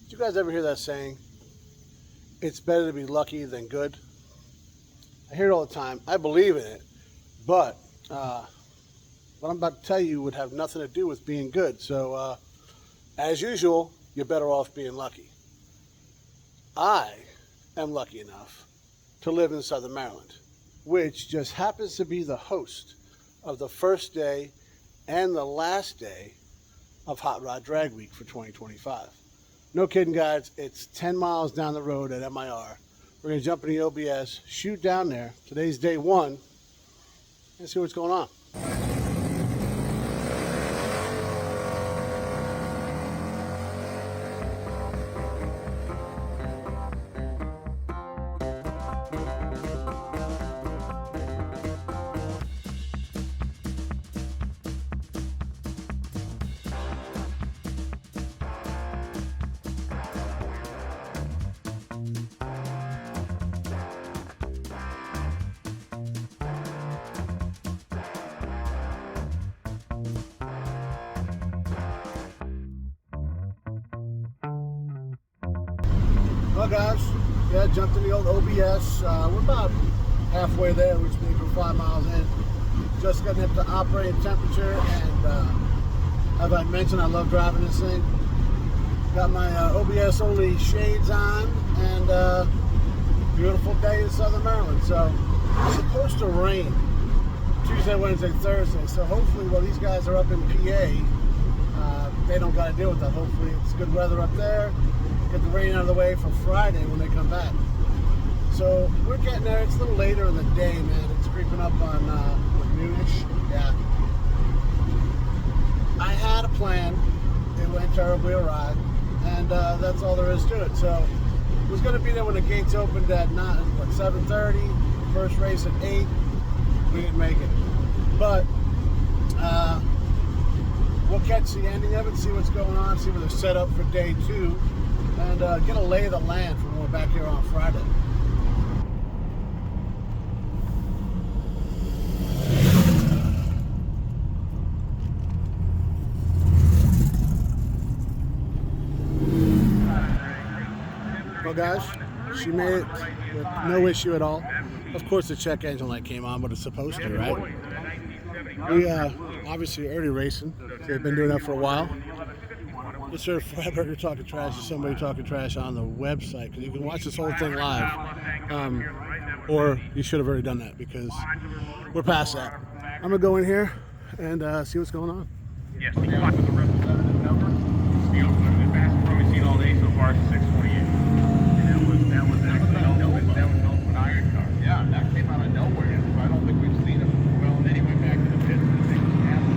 Did you guys ever hear that saying? It's better to be lucky than good. I hear it all the time. I believe in it, but what I'm about to tell you would have nothing to do with being good. So, as usual, you're better off being lucky. I am lucky enough to live in Southern Maryland, which just happens to be the host of the first day and the last day of Hot Rod Drag Week for 2025. No kidding, guys. It's 10 miles down the road at MIR. We're going to jump in the OBS, shoot down there. Today's day one, and see what's going on. Well, guys, yeah, jumped in the old OBS. We're about halfway there, which means we're 5 miles in. Just getting up to operating temperature, and as I mentioned, I love driving this thing. Got my OBS only shades on, and beautiful day in Southern Maryland. So it's supposed to rain Tuesday, Wednesday, Thursday. So hopefully, while these guys are up in PA, they don't got to deal with that. Hopefully, it's good weather up there. Get the rain out of the way for Friday when they come back. So we're getting there. It's a little later in the day, man. It's creeping up on noonish. Yeah. I had a plan. It went terribly awry, and that's all there is to it. So I was going to be there when the gates opened at 7:30. First race at 8. We didn't make it, but we'll catch the ending of it, see what's going on, see what they're set up for day 2. And get a lay of the land for when we're back here on Friday. Well, guys, she made it with no issue at all. Of course, the check engine light came on, but it's supposed to, right? We obviously already racing. They've been doing that for a while. Just heard Forever talking trash to somebody talking trash on the website, because you can watch this whole thing live, or you should have already done that because we're past that. I'm gonna go in here and see what's going on. Yes, the representative number. The fastest one we've seen all day so far is 628. And that was actually that was an iron car. Yeah, that came out of nowhere. So I don't think we've seen it. Well, and then he went back to the pit. The thing was happening.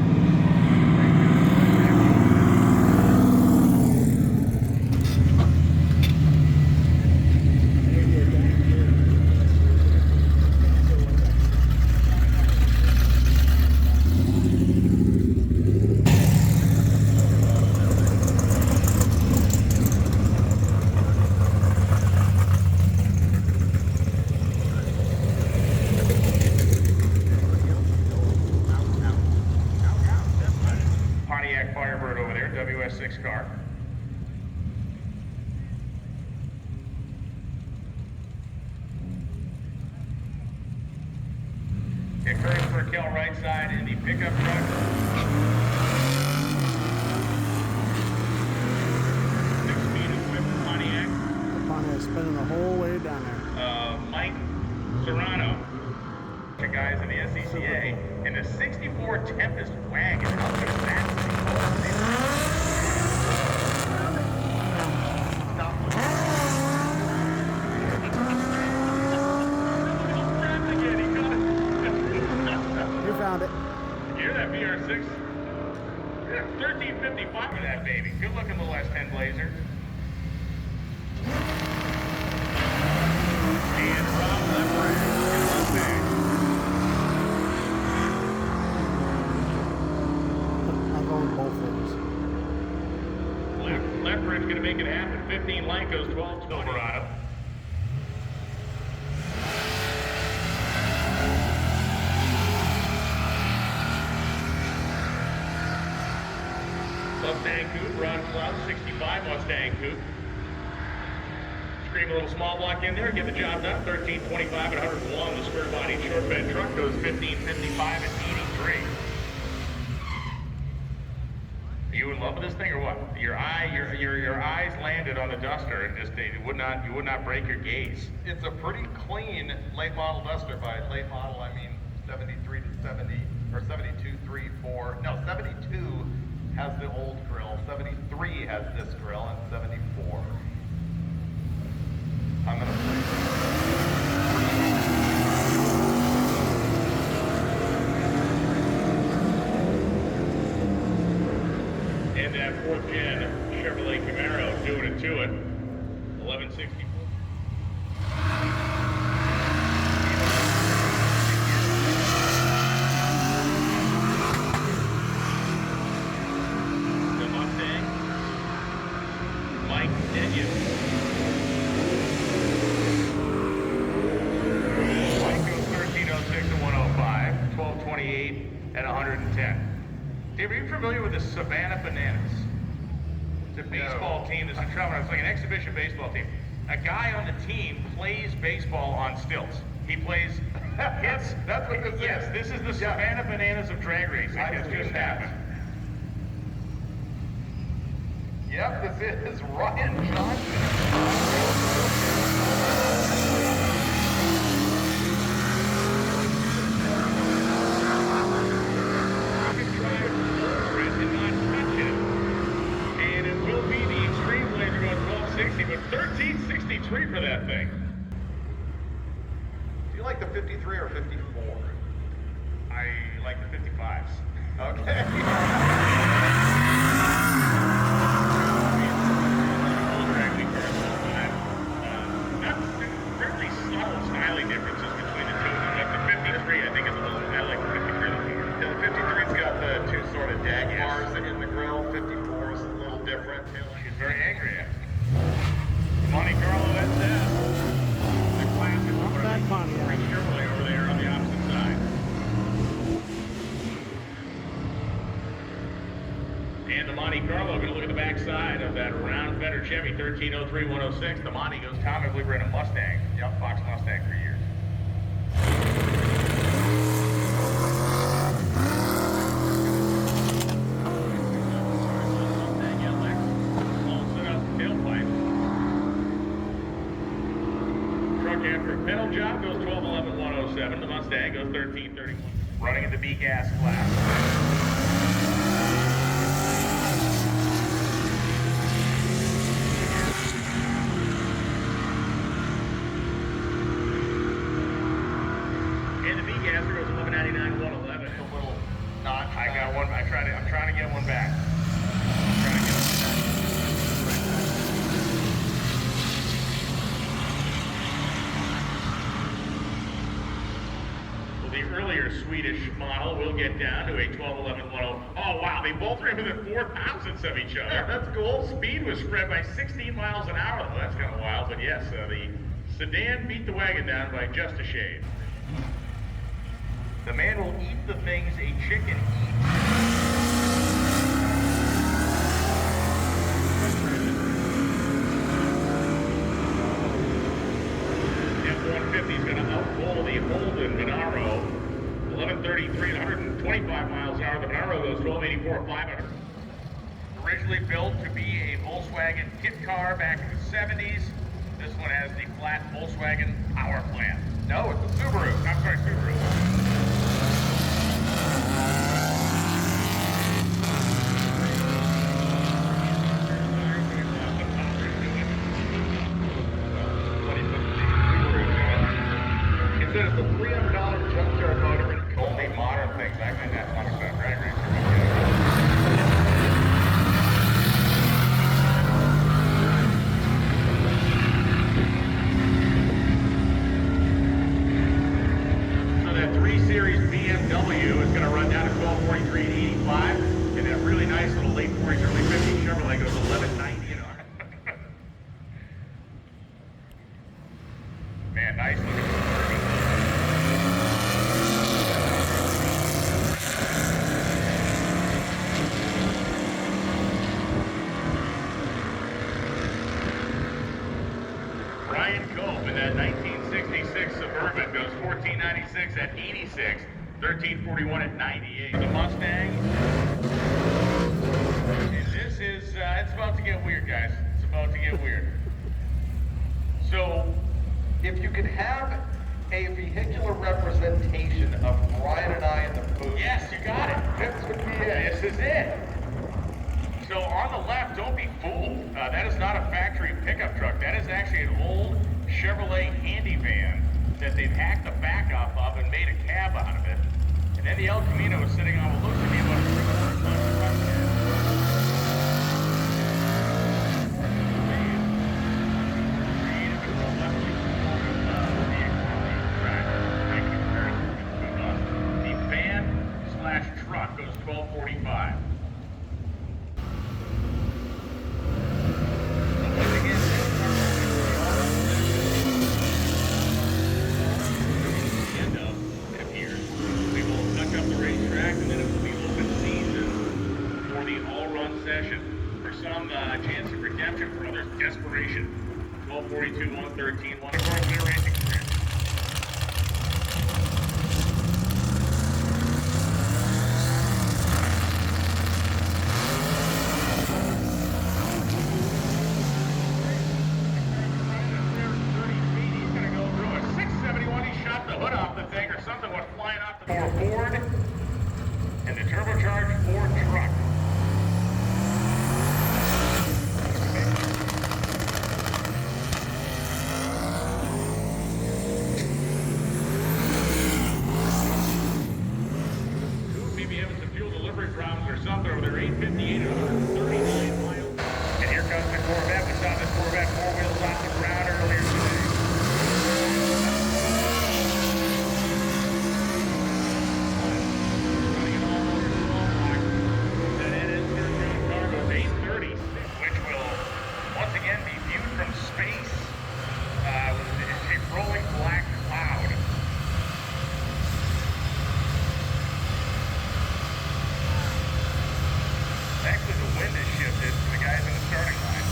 Firebird over there, WS6 car. Okay, curve for Kel right side in the pickup truck. 6-speed equipped Pontiac. Pontiac spinning the whole way down there. Mike Serrano. The guys in the SCCA. And the 64 Tempest wagon. How good is that? You found it. Hear that VR6? 1355 for that baby. Good looking little S10 Blazer. And Rob Leverett. I'm going both ways. Leftridge going to make it happen. 15 Lycos, 12 Silverado. Mustang Coupe, Ron Klaus, 65 Mustang Coupe. Scream a little small block in there, get the job done. 1325 at 101. The square body short bed truck goes 1555 at 83. Are you in love with this thing or what? Your eyes landed on the Duster and just you would not break your gaze. It's a pretty clean late model Duster. By late model, I mean 73 to 70 or 72, 3, 4. No, 72 has the old grill. 73 has this grill, and 74. I'm gonna And that 4th gen Chevrolet Camaro doing it to it. 1164. The Mustang. Mike Denyon. Mike goes 1306 at 105. 1228 at 110. Dave, are you familiar with the Savannah Bananas? It's a baseball team that's in trouble. It's like an exhibition baseball team. A guy on the team plays baseball on stilts. He plays hits. That's what this is. Yes, this is the Savannah Bananas of drag racing. It's just happened. Yep, this is Ryan Johnson. But 1363 for that thing. Do you like the 53 or 54? I like the 55s. Okay. Not fairly subtle styling differences between the two of them, but the 53 I think is a little, I like the 53 looking. Yeah, the 53's got the two sort of dag bars in the grill. 54 is a little different. She's very angry at Monte Carlo, that's the classic. That Pontiac. Chevrolet over there on the opposite side. And the Monte Carlo, going to look at the back side of that round fender Chevy 1303-106. The Monte goes, Tom, I believe we're in a Mustang. Yep, Fox Mustang for years. After a pedal job goes 1211-107. The Mustang goes 1331. Running in the B gas class. And the B gasser goes 1199-111. A little notch. I got one. I'm trying to get one back. The earlier Swedish model will get down to a 1211-10. Oh wow, they both ran within 4,000ths of each other. Yeah, that's cool. Speed was spread by 16 miles an hour. Though. That's kind of wild, but yes, the sedan beat the wagon down by just a shade. The man will eat the things a chicken eats. F-150 is going to outpull the Holden Monaro. 1133 and 125 miles an hour. The Monaro goes 1284 500. Originally built to be a Volkswagen kit car back in the 70s. This one has the flat Volkswagen power plant. No, it's a Subaru. I'm sorry, Subaru. Instead of the $300 junkyard motor and only modern things, I think that's not about drag racing. So that 3 Series BMW is going to run down to 1243 and 85, and that really nice little late 40s, early 50s Chevrolet goes 1190 and man, nice looking. Ryan Cope in that 1966 Suburban goes 1496 at 86, 1341 at 98. The Mustang. And this is, it's about to get weird, guys. It's about to get weird. So, if you could have a vehicular representation of Brian and I in the booth. Yes, you got it. This would be it. This is it. So on the left, don't be fooled. That is not a factory pickup truck. That is actually an old Chevrolet handy van that they've hacked the back off of and made a cab out of it. And then the El Camino is sitting on what looks to be about a 300-ton truck here. The van slash truck goes 1245. Chance of redemption, for others, desperation. 1242, 113, 1 across their racing career. He's going to go through a 671. He shot the hood off the thing, or something went flying off the Ford and the turbocharged Ford truck. Or something over there, 858 at 139 miles. And here comes the Corvette. We saw this Corvette 4 wheels off the ground earlier today. Running it all over the wall box. That is John Cargo's 830, which will once again be viewed from space with a rolling black cloud. Actually, the wind has shifted for the guys in the starting line.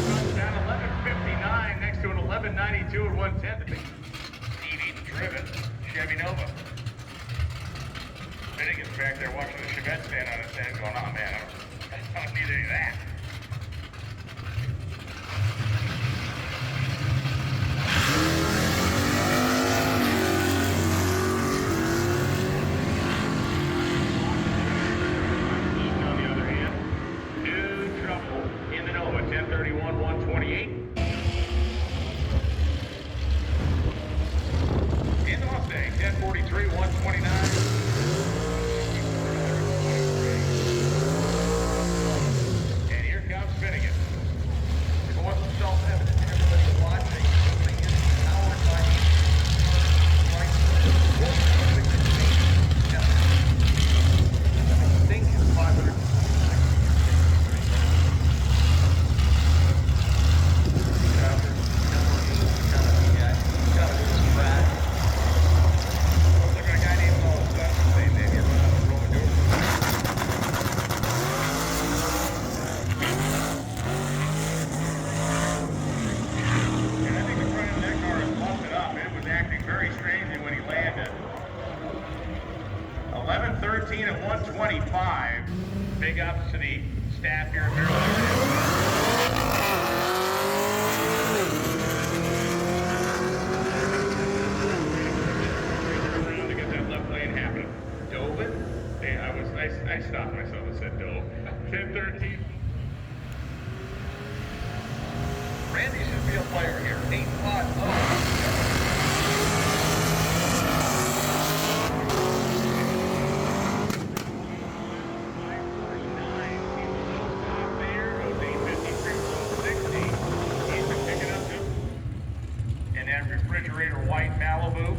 Runs down 1159 next to an 1192 at 110. Stevie driven Chevy Nova. Finnegan's back there watching the Chevette stand on its head going, oh man, I don't need any of that. On the other hand, new trouble in the Nova, 1031, 128. In the Mustang, 1043, 129. Finnegan. If it wasn't self-evident to everybody watching, the thing is powered by I think it's 500. Look at a guy named Paul. That's the same name. He's running on the Roman door. Very strangely when he landed. 11:13 at 125. Big ups to the staff here at Maryland. Around to get that left lane happening. Dovin. I stopped myself and said Dove. 10:13. Randy should be a player here. 850. Refrigerator white Malibu.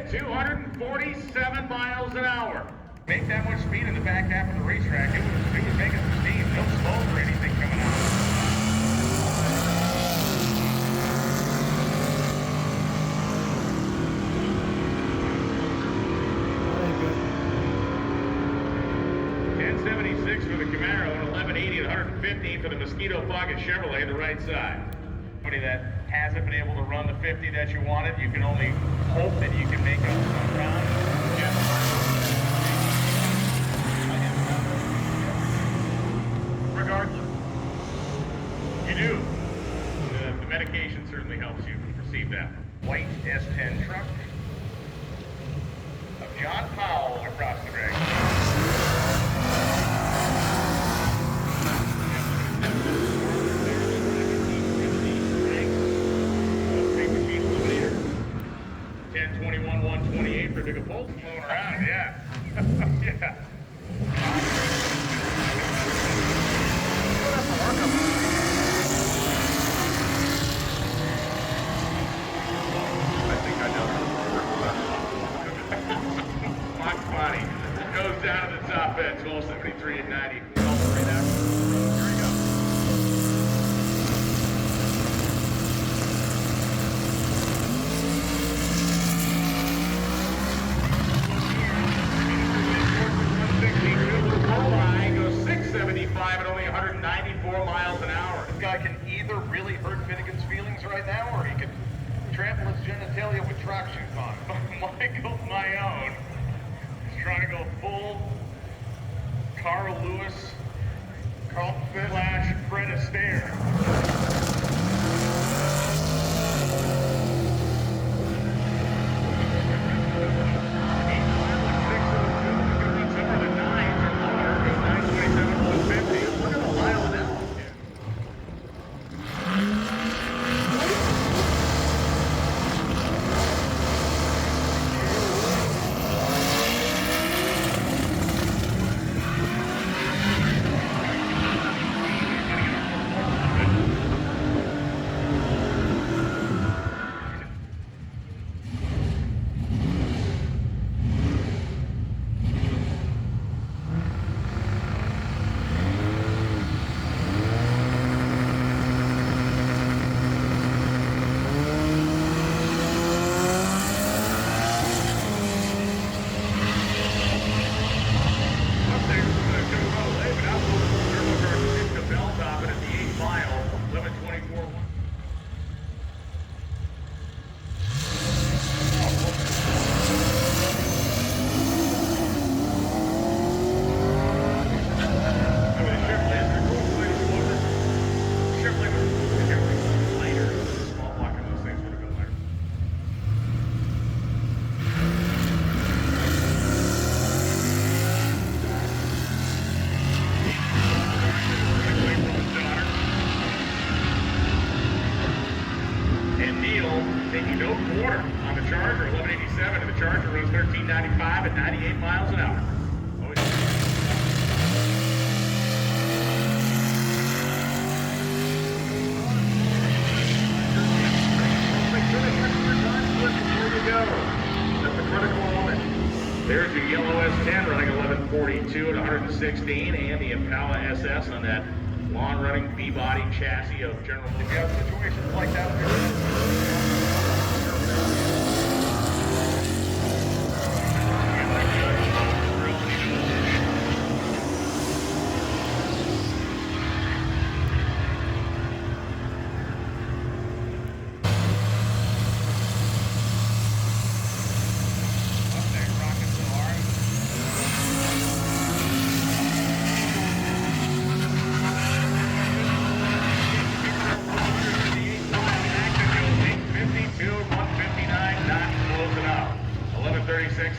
at 247 miles an hour. Make that much speed in the back half of the racetrack. It was making some steam. No smoke or anything coming out. For the Camaro and 1180 and 115 for the Mosquito Pocket Chevrolet, the right side. Somebody that hasn't been able to run the 50 that you wanted, you can only hope that you can make up some ground. Regardless, you do. The medication certainly helps you perceive that. White S10 truck of John Powell across the drag. For big pulse flowing around, yeah. Yeah. I think I know. Mach 20 goes down to the top end, 1273 and 90. At only 194 miles an hour. This guy can either really hurt Finnegan's feelings right now, or he could trample his genitalia with track shoes on. Michael Mayone is trying to go full Carl Lewis, Carlton Flash, Fred Astaire. Taking no quarter on the Charger, 1187, and the Charger runs 1395 at 98 miles an hour. Oh, yeah. Before you go, that's the critical moment. There's your yellow S10 running 1142 at 116, and the Impala SS on that long-running B-body chassis of General. If you have situations like that,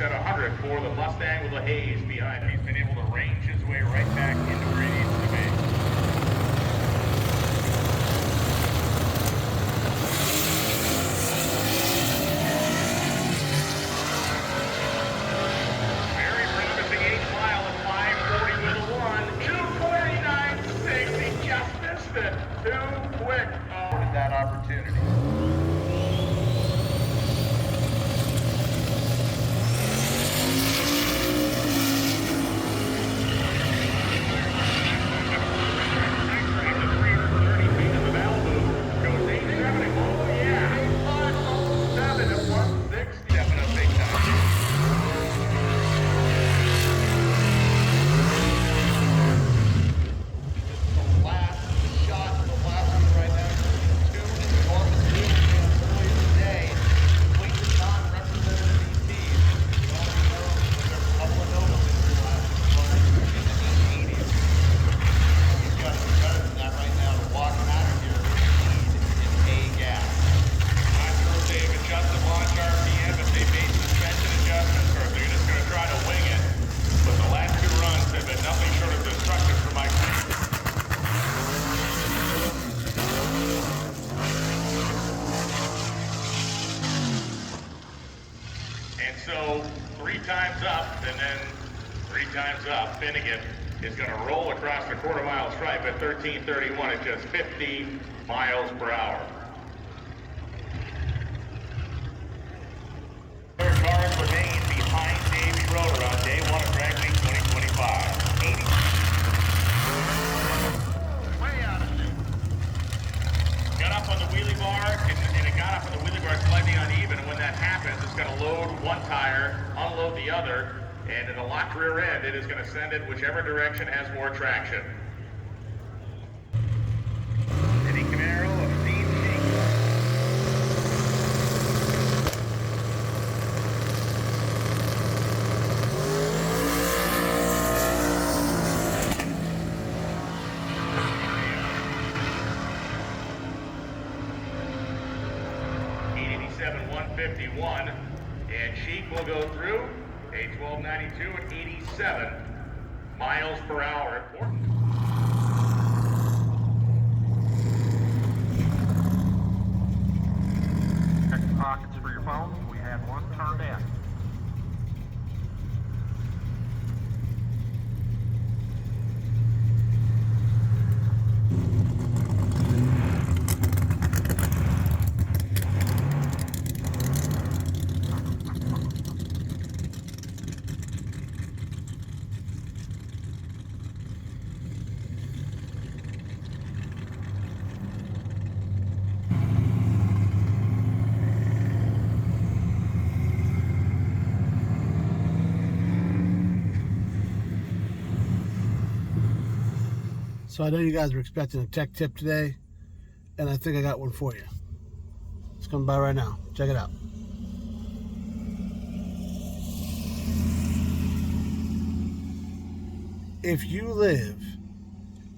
at 100 for the Mustang with the haze behind. He's been able to range his way right back into where he needs to be. Very promising 8th mile at 540 with a 1. 249.6. He just missed it. Too quick. Oh, that opportunity. and then 3 times up. Finnegan is going to roll across the quarter-mile stripe at 13:31 at just 50 miles per hour. Their cars remain behind Davey Roeder on day 1 of Drag Week 2025. 80. Way out of sync. Got up on the wheelie bar, and it got up on the wheelie bar slightly uneven, and when that happens, it's going to load one tire, unload the other, and in a locked rear end, it is going to send it whichever direction has more traction. Eddie Camaro of Team Sheik. .151, and Sheik will go through a 1292 at 87 miles per hour. Check the pockets for your phone. We had one turned in. So I know you guys were expecting a tech tip today, and I think I got one for you. It's coming by right now. Check it out. If you live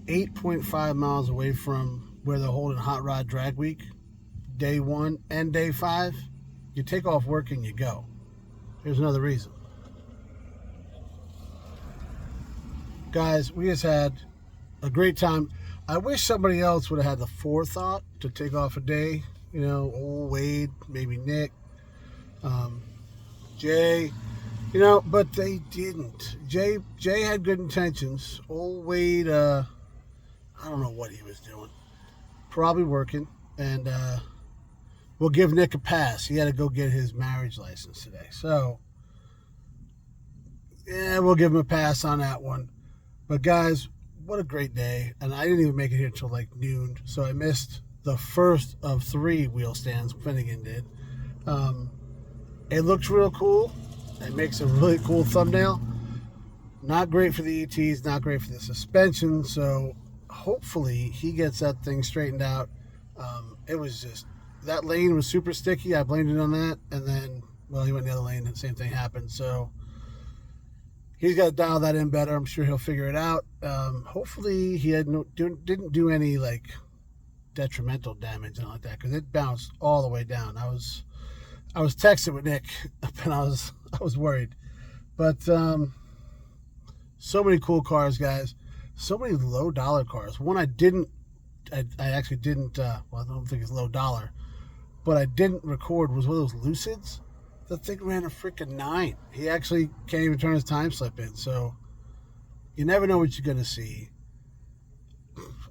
8.5 miles away from where they're holding Hot Rod Drag Week, day 1 and day 5, you take off work and you go. Here's another reason. Guys, we just had a great time. I wish somebody else would have had the forethought to take off a day. You know, old Wade, maybe Nick, Jay, you know, but they didn't. Jay had good intentions. Old Wade, I don't know what he was doing. Probably working. And we'll give Nick a pass. He had to go get his marriage license today. So, yeah, we'll give him a pass on that one. But guys, what a great day. And I didn't even make it here until like noon. So I missed the first of 3 wheel stands Finnegan did. It looks real cool. It makes a really cool thumbnail. Not great for the ETs, not great for the suspension. So hopefully he gets that thing straightened out. It was just, that lane was super sticky. I blamed it on that. And then, well, he went the other lane and the same thing happened. So he's got to dial that in better. I'm sure he'll figure it out. Hopefully he didn't do any like detrimental damage and like that, because it bounced all the way down. I was texting with Nick and I was worried. But so many cool cars, guys. So many low dollar cars. One I actually didn't. Well, I don't think it's low dollar, but I didn't record was one of those Lucids. The thing ran a freaking 9. He actually can't even turn his time slip in. So you never know what you're going to see.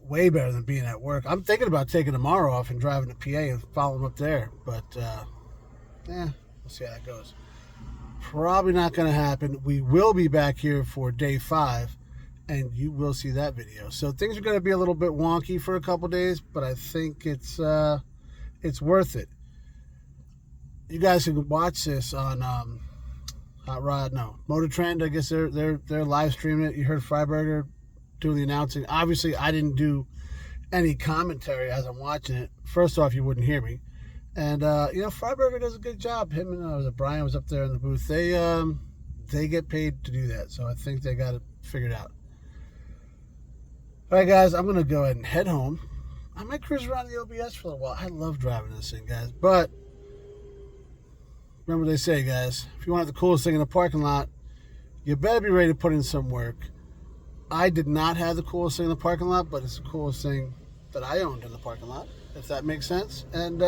Way better than being at work. I'm thinking about taking tomorrow off and driving to PA and following him up there. But, we'll see how that goes. Probably not going to happen. We will be back here for day 5, and you will see that video. So things are going to be a little bit wonky for a couple days, but I think it's worth it. You guys can watch this on Motor Trend. I guess they're live streaming it. You heard Freiberger doing the announcing. Obviously, I didn't do any commentary as I'm watching it. First off, you wouldn't hear me, and Freiberger does a good job. Him and Brian was up there in the booth. They get paid to do that, so I think they got it figured out. All right, guys, I'm gonna go ahead and head home. I might cruise around the OBS for a while. I love driving this thing, guys, but remember what they say, guys. If you want the coolest thing in the parking lot, you better be ready to put in some work. I did not have the coolest thing in the parking lot, but it's the coolest thing that I owned in the parking lot, if that makes sense. And,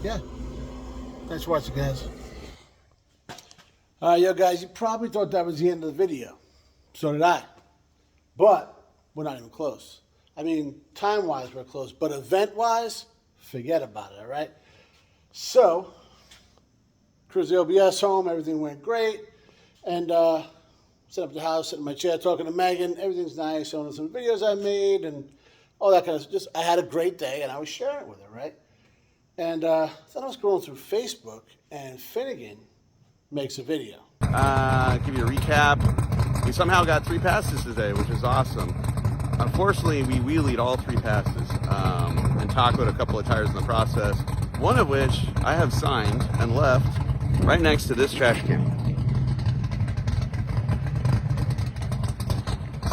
yeah. Thanks for watching, guys. All right, yo, guys, you probably thought that was the end of the video. So did I. But we're not even close. I mean, time-wise, we're close. But event-wise, forget about it, all right? So, cruised the OBS home. Everything went great. And set up the house, sitting in my chair, talking to Megan. Everything's nice, showing her some videos I made and all that kind of stuff. I had a great day, and I was sharing it with her, right? And then I was scrolling through Facebook, and Finnegan makes a video. Give you a recap. We somehow got 3 passes today, which is awesome. Unfortunately, we wheelied all 3 passes and tacoed a couple of tires in the process, one of which I have signed and left right next to this trash can.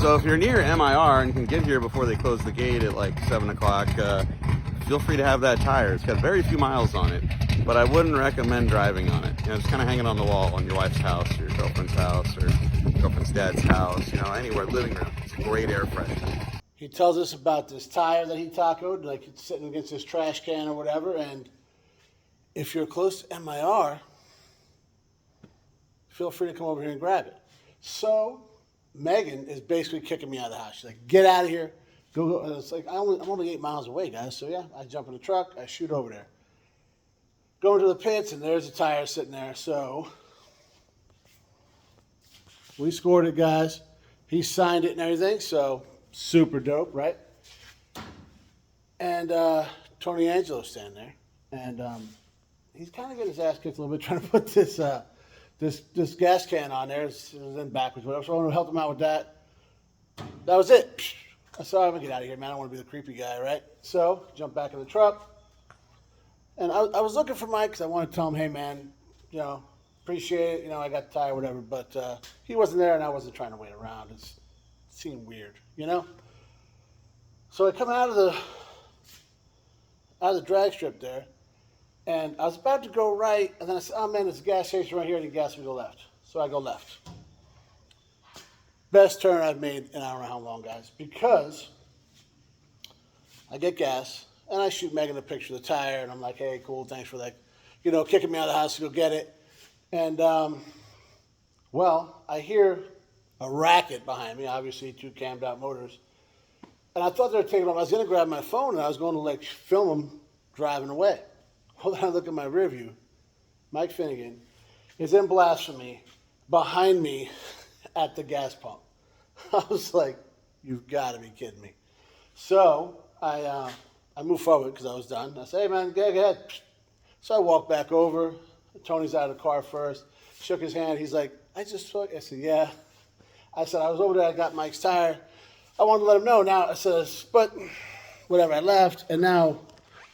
So if you're near MIR and can get here before they close the gate at like 7 o'clock, feel free to have that tire. It's got very few miles on it, but I wouldn't recommend driving on it. You know, it's kind of hanging on the wall on your wife's house, or your girlfriend's house, or your girlfriend's dad's house, you know, anywhere, living room. It's a great air freshener. He tells us about this tire that he tacoed, like it's sitting against this trash can or whatever, and if you're close to MIR, feel free to come over here and grab it. So Megan is basically kicking me out of the house. She's like, get out of here. Go. And it's like, I'm only 8 miles away, guys. So yeah, I jump in the truck, I shoot over there. Go into the pits, and there's a tire sitting there. So we scored it, guys. He signed it and everything, so super dope, right? And Tony Angelo's standing there, and he's kind of getting his ass kicked a little bit trying to put this this gas can on there. It was in backwards, whatever. So I want to help him out with that. That was it. I said, I'm gonna get out of here, man. I don't want to be the creepy guy, right? So jump back in the truck. And I was looking for Mike because I wanted to tell him, hey, man, you know, appreciate it. You know, I got the tire, whatever. But he wasn't there, and I wasn't trying to wait around. It seemed weird, you know? So I come out of the drag strip there, and I was about to go right, and then I said, oh, man, there's a gas station right here, and he gas me to go left. So I go left. Best turn I've made in I don't know how long, guys, because I get gas. And I shoot Megan a picture of the tire, and I'm like, hey, cool, thanks for that, you know, kicking me out of the house to go get it. And, well, I hear a racket behind me, obviously 2 cammed out motors. And I thought they were taking off. I was going to grab my phone, and I was going to, like, film them driving away. Well, then I look at my rear view. Mike Finnegan is in blasphemy behind me at the gas pump. I was like, you've got to be kidding me. So I moved forward because I was done. I said, hey, man, go ahead. So I walked back over. Tony's out of the car first. Shook his hand. He's like, I just saw you. I said, yeah. I said, I was over there. I got Mike's tire. I wanted to let him know. Now, I said, but whatever. I left. And now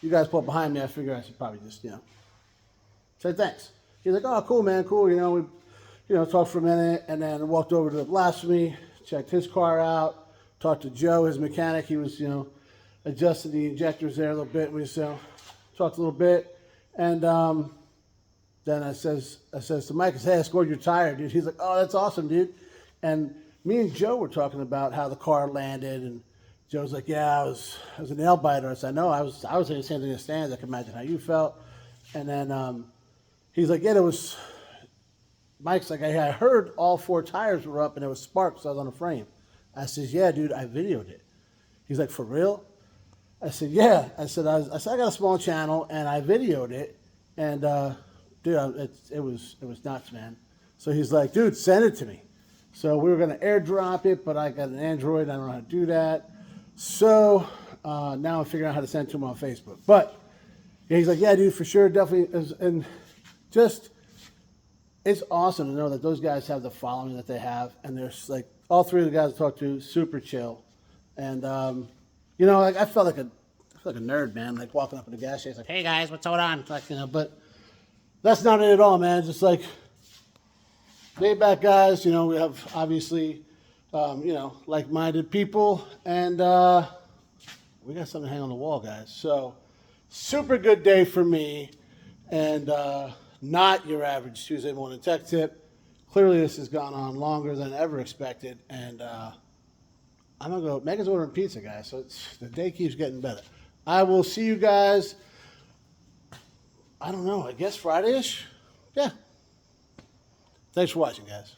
you guys pulled behind me. I figured I should probably just, you know, say thanks. He's like, oh, cool, man, cool. You know, we, talked for a minute. And then walked over to the blasphemy, checked his car out, talked to Joe, his mechanic. He was, adjusted the injectors there a little bit. We talked a little bit, and then I says to Mike, I said, hey, I scored your tire, dude. He's like, oh, that's awesome, dude. And me and Joe were talking about how the car landed, and Joe's like, yeah, I was a nail biter. I said, no, I was in the same thing in the stands. I can imagine how you felt. And then he's like, yeah, it was. Mike's like, I heard all 4 tires were up, and it was sparks. So I was on the frame. I says, yeah, dude, I videoed it. He's like, for real? I said, yeah. I said, I got a small channel, and I videoed it, and dude, it was nuts, man. So he's like, dude, send it to me. So we were gonna airdrop it, but I got an Android. I don't know how to do that. So now I'm figuring out how to send it to him on Facebook. But yeah, he's like, yeah, dude, for sure, definitely. And just, it's awesome to know that those guys have the following that they have, and there's like all 3 of the guys I talked to, super chill, and like I felt like a nerd, man, like walking up in the gas station, like, hey guys, what's going on? Like, but that's not it at all, man. Just like laid back guys, we have obviously, like-minded people, and we got something to hang on the wall, guys. So super good day for me, and not your average Tuesday morning tech tip. Clearly this has gone on longer than ever expected, and I'm going to go. Megan's ordering pizza, guys, so the day keeps getting better. I will see you guys, I don't know, I guess Friday-ish? Yeah. Thanks for watching, guys.